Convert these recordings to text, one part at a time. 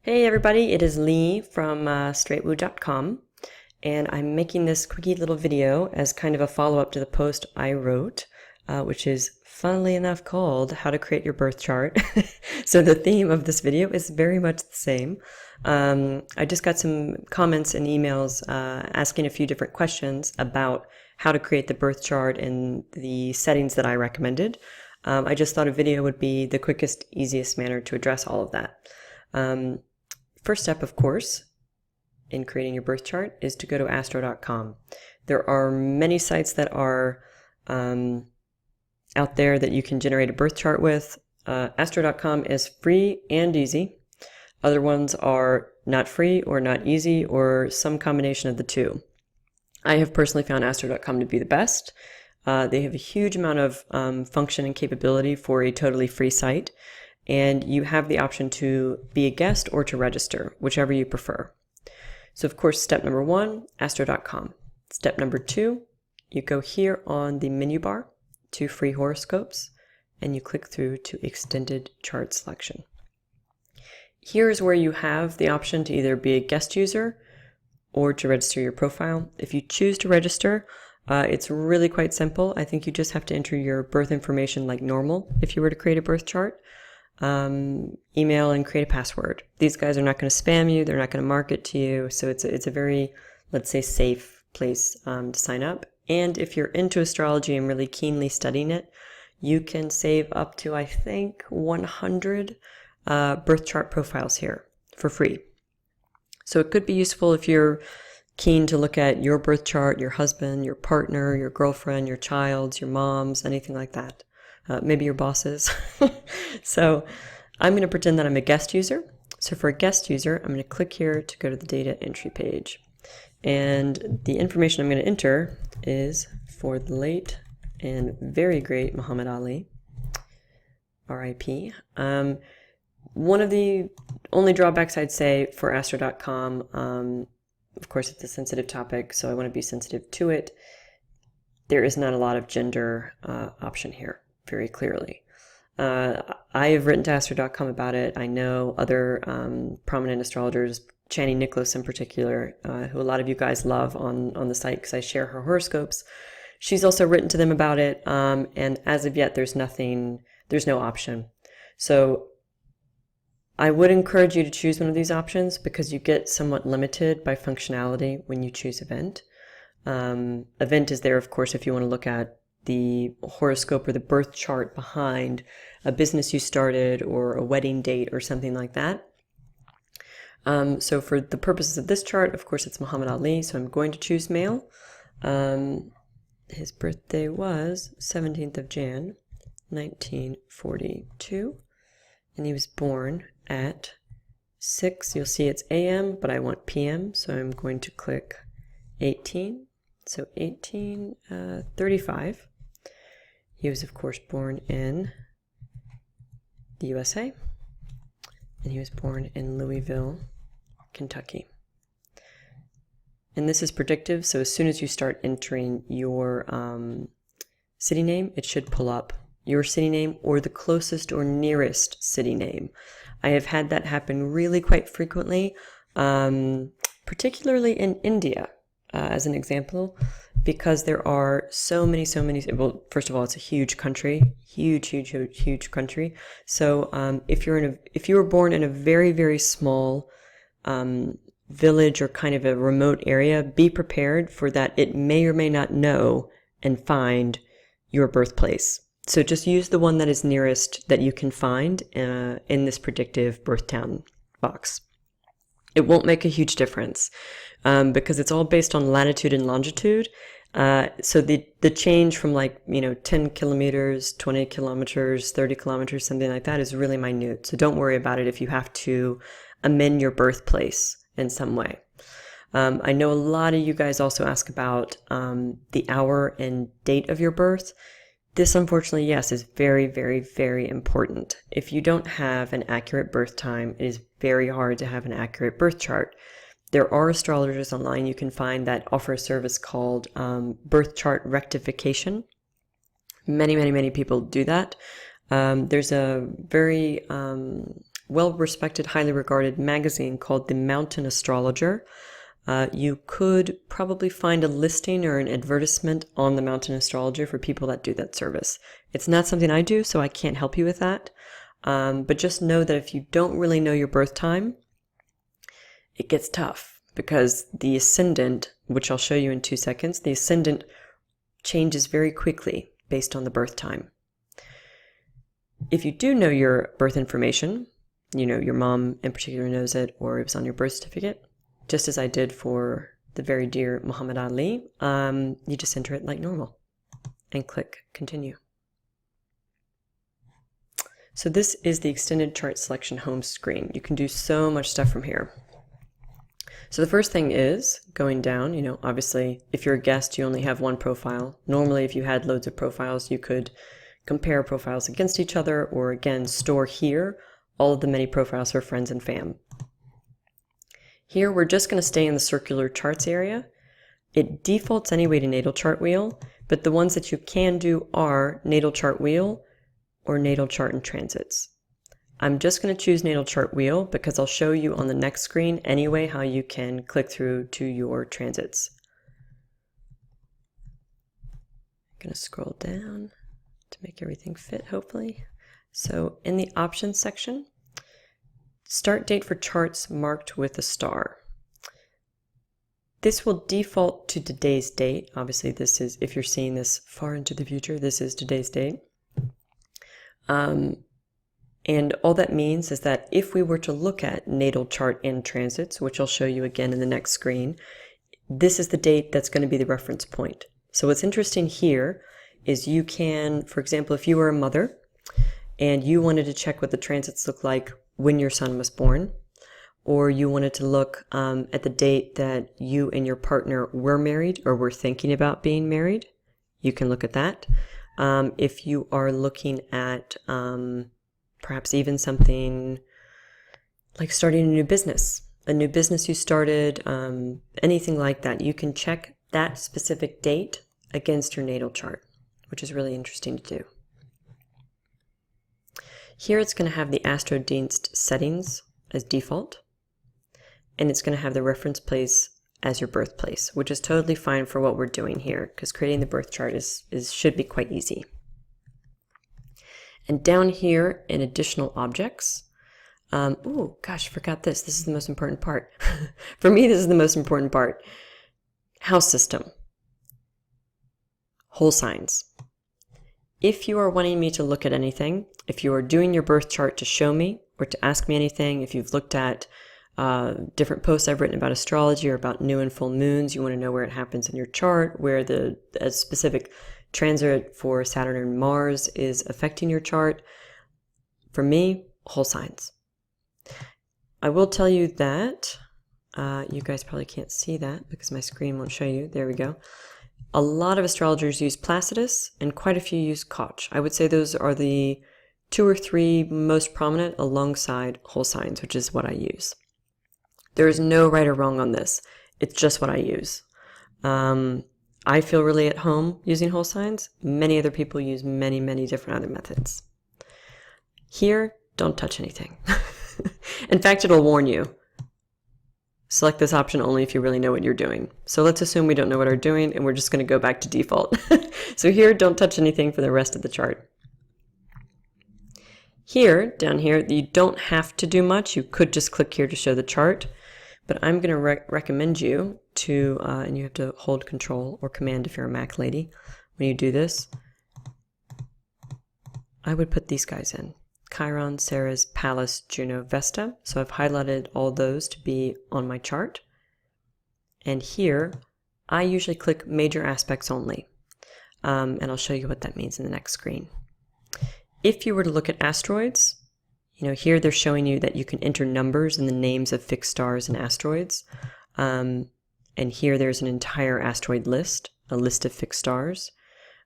Hey everybody, it is Lee from straightwoo.com, and I'm making this quickie little video as kind of a follow-up to the post I wrote, which is funnily enough called How to Create Your Birth Chart. So the theme of this video is very much the same. I just got some comments and emails asking a few different questions about how to create the birth chart and the settings that I recommended. I just thought a video would be the quickest, easiest manner to address all of that. First step, of course, in creating your birth chart is to go to astro.com. There are many sites that are out there that you can generate a birth chart with. Astro.com is free and easy. Other ones are not free or not easy or some combination of the two. I have personally found astro.com to be the best. They have a huge amount of function and capability for a totally free site. And you have the option to be a guest or to register, whichever you prefer. So of course, step number one, astro.com. Step number two, you go here on the menu bar to free horoscopes, and you click through to extended chart selection. Here's where you have the option to either be a guest user or to register your profile. If you choose to register, it's really quite simple. I think you just have to enter your birth information like normal if you were to create a birth chart. Email and create a password. These guys are not going to spam you. They're not going to market to you. So it's a very, let's say, safe place to sign up. And if you're into astrology and really keenly studying it, you can save up to, I think, 100 birth chart profiles here for free. So it could be useful if you're keen to look at your birth chart, your husband, your partner, your girlfriend, your child's, your mom's, anything like that. Maybe your bosses. So I'm going to pretend that I'm a guest user. So for a guest user, I'm going to click here to go to the data entry page. And the information I'm going to enter is for the late and very great Muhammad Ali, RIP. One of the only drawbacks I'd say for astro.com, of course it's a sensitive topic, so I want to be sensitive to it. There is not a lot of gender option here. Very clearly. I have written to astro.com about it. I know other prominent astrologers, Chani Nicholas in particular, who a lot of you guys love on the site because I share her horoscopes. She's also written to them about it, and as of yet, there's no option. So I would encourage you to choose one of these options because you get somewhat limited by functionality when you choose event. Event is there, of course, if you want to look at the horoscope or the birth chart behind a business you started or a wedding date or something like that. So for the purposes of this chart, of course, it's Muhammad Ali, so I'm going to choose male. His birthday was 17th of Jan, 1942, and he was born at 6, you'll see it's AM, but I want PM, so I'm going to click 18, so 1835. He was, of course, born in the USA, and he was born in Louisville, Kentucky. And this is predictive, so as soon as you start entering your city name, it should pull up your city name or the closest or nearest city name. I have had that happen really quite frequently, particularly in India, as an example. Because there are so many, well, first of all, it's a huge country, huge country. So if you were born in a very, very small village or kind of a remote area, be prepared for that. It may or may not know and find your birthplace. So just use the one that is nearest that you can find in this predictive birth town box. It won't make a huge difference because it's all based on latitude and longitude. So the change from 10 kilometers, 20 kilometers, 30 kilometers, something like that is really minute. So don't worry about it if you have to amend your birthplace in some way. I know a lot of you guys also ask about the hour and date of your birth. This, unfortunately, yes, is very, very, very important. If you don't have an accurate birth time, it is very hard to have an accurate birth chart. There are astrologers online you can find that offer a service called birth chart rectification. Many people do that. There's a very well-respected, highly regarded magazine called The Mountain Astrologer. You could probably find a listing or an advertisement on The Mountain Astrologer for people that do that service. It's not something I do, so I can't help you with that. But just know that if you don't really know your birth time, it gets tough because the ascendant, which I'll show you in 2 seconds, the ascendant changes very quickly based on the birth time. If you do know your birth information, you know, your mom in particular knows it, or it was on your birth certificate, just as I did for the very dear Muhammad Ali, you just enter it like normal and click continue. So this is the extended chart selection home screen. You can do so much stuff from here. So the first thing is going down, you know, obviously if you're a guest, you only have one profile. Normally, if you had loads of profiles, you could compare profiles against each other, or again, store here all of the many profiles for friends and fam. Here, we're just going to stay in the circular charts area. It defaults anyway to natal chart wheel, but the ones that you can do are natal chart wheel or natal chart and transits. I'm just going to choose natal chart wheel because I'll show you on the next screen anyway how you can click through to your transits. I'm going to scroll down to make everything fit, hopefully. So in the options section, start date for charts marked with a star. This will default to today's date. Obviously, this is, if you're seeing this far into the future, this is today's date. And all that means is that if we were to look at natal chart and transits, which I'll show you again in the next screen, this is the date that's going to be the reference point. So what's interesting here is you can, for example, if you were a mother and you wanted to check what the transits look like when your son was born, or you wanted to look at the date that you and your partner were married or were thinking about being married, you can look at that. If you are looking at perhaps even something like starting a new business you started, anything like that, you can check that specific date against your natal chart, which is really interesting to do. Here it's going to have the Astrodienst settings as default, and it's going to have the reference place as your birthplace, which is totally fine for what we're doing here because creating the birth chart should be quite easy. And down here in additional objects, oh gosh, forgot this. This is the most important part. For me, this is the most important part. House system. Whole signs. If you are wanting me to look at anything, if you are doing your birth chart to show me or to ask me anything, if you've looked at different posts I've written about astrology or about new and full moons, you want to know where it happens in your chart, where the specific transit for Saturn and Mars is affecting your chart. For me, whole signs. I will tell you that, you guys probably can't see that because my screen won't show you. There we go. A lot of astrologers use Placidus and quite a few use Koch. I would say those are the 2 or 3 most prominent alongside whole signs, which is what I use. There is no right or wrong on this. It's just what I use. I feel really at home using whole signs. Many other people use many, many different other methods. Here, don't touch anything. In fact, it'll warn you. Select this option only if you really know what you're doing. So let's assume we don't know what we're doing and we're just going to go back to default. So here, don't touch anything for the rest of the chart. Here, down here, you don't have to do much. You could just click here to show the chart. But I'm going to recommend you to, and you have to hold Control or Command if you're a Mac lady. When you do this, I would put these guys in. Chiron, Ceres, Pallas, Juno, Vesta. So I've highlighted all those to be on my chart. And here, I usually click Major Aspects Only. And I'll show you what that means in the next screen. If you were to look at asteroids, you know, here they're showing you that you can enter numbers in the names of fixed stars and asteroids. And here there's an entire asteroid list, a list of fixed stars.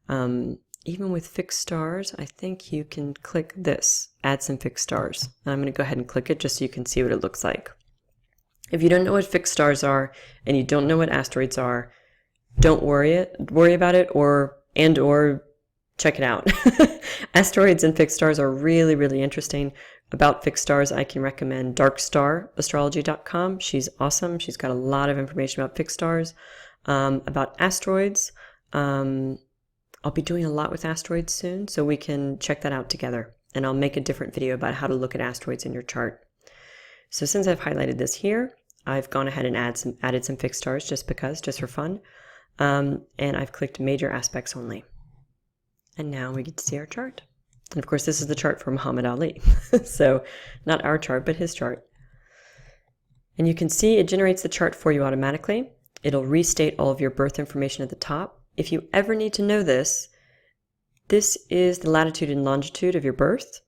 Even with fixed stars, I think you can click this, add some fixed stars. And I'm going to go ahead and click it just so you can see what it looks like. If you don't know what fixed stars are and you don't know what asteroids are, don't worry about it or check it out. Asteroids and fixed stars are really, really interesting. About fixed stars, I can recommend darkstarastrology.com. She's awesome. She's got a lot of information about fixed stars. About asteroids, I'll be doing a lot with asteroids soon, so we can check that out together. And I'll make a different video about how to look at asteroids in your chart. So since I've highlighted this here, I've gone ahead and added some fixed stars just for fun. And I've clicked major aspects only. And now we get to see our chart. And of course, this is the chart for Muhammad Ali. So not our chart, but his chart. And you can see it generates the chart for you automatically. It'll restate all of your birth information at the top. If you ever need to know this, this is the latitude and longitude of your birth.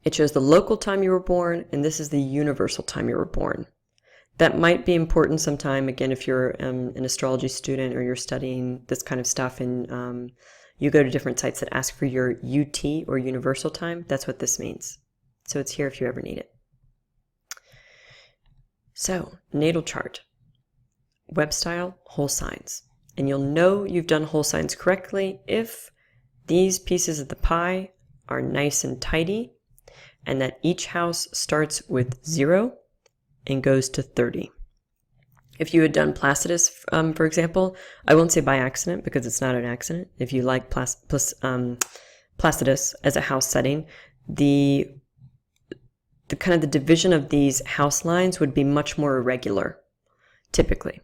It shows the local time you were born, and this is the universal time you were born. That might be important sometime, again, if you're an astrology student or you're studying this kind of stuff and you go to different sites that ask for your UT or universal time. That's what this means. So it's here if you ever need it. So, natal chart. Web style, whole signs. And you'll know you've done whole signs correctly if these pieces of the pie are nice and tidy, and that each house starts with 0 and goes to 30. If you had done Placidus, for example, I won't say by accident because it's not an accident. If you like Placidus as a house setting, the kind of the division of these house lines would be much more irregular, typically.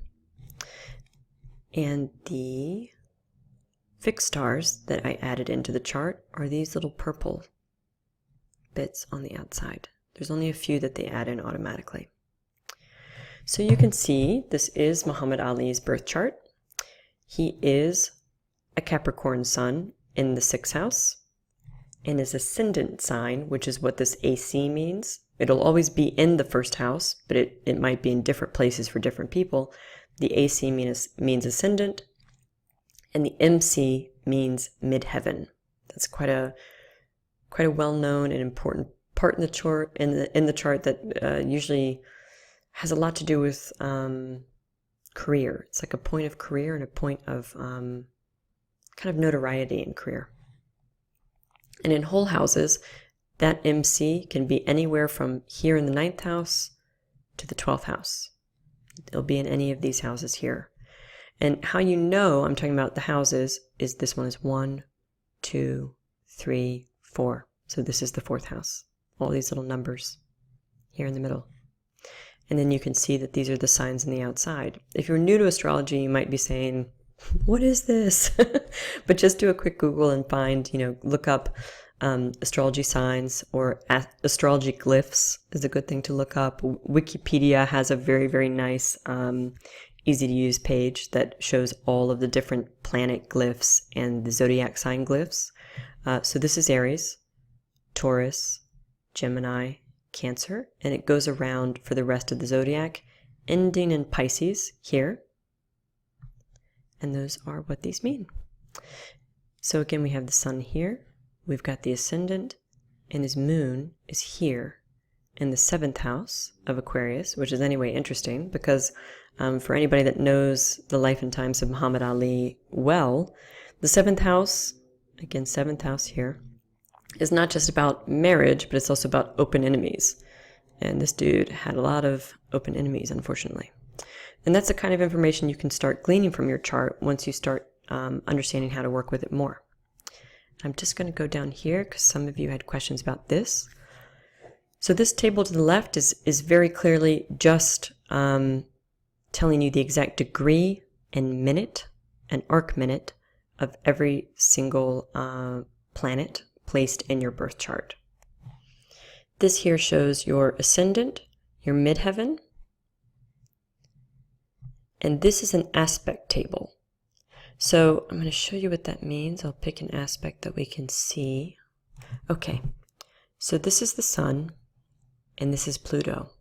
And the fixed stars that I added into the chart are these little purple bits on the outside. There's only a few that they add in automatically. So you can see this is Muhammad Ali's birth chart. He is a Capricorn sun in the 6th house, and his ascendant sign, which is what this AC means. It'll always be in the 1st house, but it might be in different places for different people. The AC means ascendant, and the MC means midheaven. That's quite a well-known and important part in the chart that usually has a lot to do with career. It's like a point of career and a point of kind of notoriety in career. And in whole houses, that MC can be anywhere from here in the 9th house to the 12th house. It'll be in any of these houses here. And how you know I'm talking about the houses is this one is 1, 2, 3, 4. So this is the 4th house. All these little numbers here in the middle. And then you can see that these are the signs on the outside. If you're new to astrology, you might be saying, what is this? But just do a quick Google and find, look up astrology signs or astrology glyphs is a good thing to look up. Wikipedia has a very, very nice, easy to use page that shows all of the different planet glyphs and the zodiac sign glyphs. So this is Aries, Taurus, Gemini, Cancer, and it goes around for the rest of the zodiac, ending in Pisces here. And those are what these mean. So again, we have the sun here. We've got the ascendant, and his moon is here in the 7th house of Aquarius, which is anyway interesting because for anybody that knows the life and times of Muhammad Ali well, the 7th house, again 7th house here, is not just about marriage, but it's also about open enemies. And this dude had a lot of open enemies, unfortunately. And that's the kind of information you can start gleaning from your chart once you start understanding how to work with it more. I'm just going to go down here because some of you had questions about this. So this table to the left is very clearly just telling you the exact degree and minute and arc minute of every single planet placed in your birth chart. This here shows your ascendant, your midheaven, and this is an aspect table. So I'm going to show you what that means. I'll pick an aspect that we can see. Okay, so this is the sun, and this is Pluto.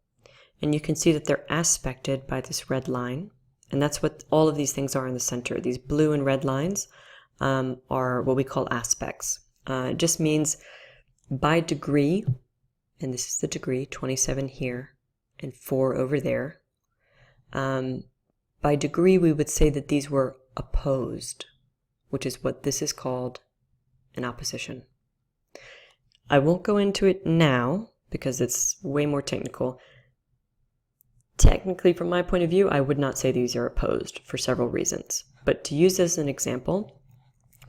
And you can see that they're aspected by this red line, and that's what all of these things are in the center. These blue and red lines are what we call aspects. It just means by degree, and this is the degree, 27 here, and 4 over there. By degree, we would say that these were opposed, which is what this is called an opposition. I won't go into it now because it's way more technical. Technically, from my point of view, I would not say these are opposed for several reasons. But to use as an example,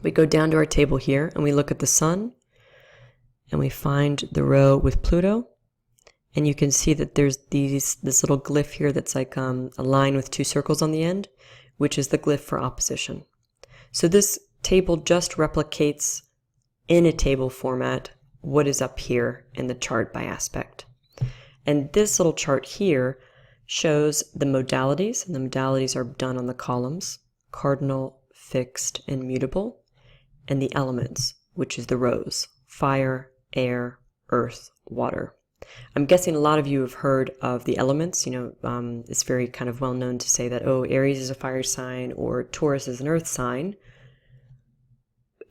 we go down to our table here and we look at the sun and we find the row with Pluto. And you can see that there's this little glyph here that's like a line with two circles on the end, which is the glyph for opposition. So this table just replicates in a table format what is up here in the chart by aspect. And this little chart here shows the modalities, and the modalities are done on the columns: cardinal, fixed, and mutable, and the elements, which is the rows: fire, air, earth, water. I'm guessing a lot of you have heard of the elements. It's very kind of well known to say that, oh, Aries is a fire sign or Taurus is an earth sign.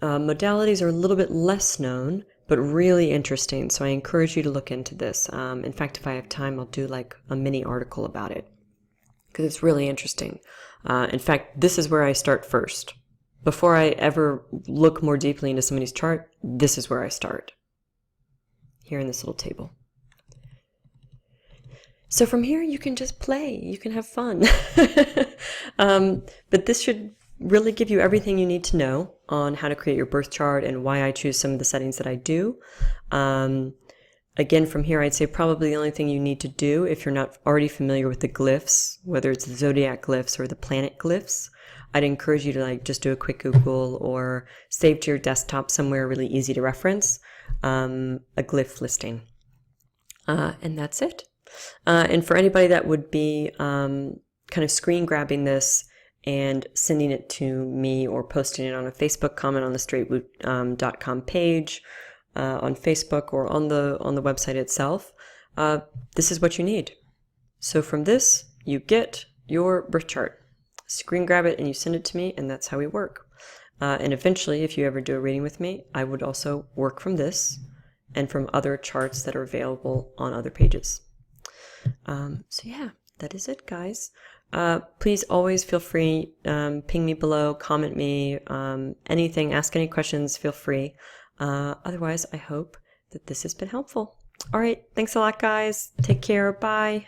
Modalities are a little bit less known, but really interesting. So I encourage you to look into this. In fact, if I have time, I'll do like a mini article about it because it's really interesting. In fact, this is where I start first. Before I ever look more deeply into somebody's chart, this is where I start, here in this little table. So from here, you can just play. You can have fun. But this should really give you everything you need to know on how to create your birth chart and why I choose some of the settings that I do. Again, from here, I'd say probably the only thing you need to do, if you're not already familiar with the glyphs, whether it's the zodiac glyphs or the planet glyphs, I'd encourage you to just do a quick Google or save to your desktop somewhere really easy to reference, a glyph listing. And that's it. And for anybody that would be kind of screen grabbing this and sending it to me or posting it on a Facebook comment on the straightwood.com page on Facebook or on the website itself, this is what you need. So from this, you get your birth chart. Screen grab it and you send it to me, and that's how we work. And eventually, if you ever do a reading with me, I would also work from this and from other charts that are available on other pages. So yeah, that is it, guys. Please always feel free, ping me below, comment me, anything, ask any questions, feel free. Otherwise, I hope that this has been helpful. All right, thanks a lot, guys. Take care. Bye.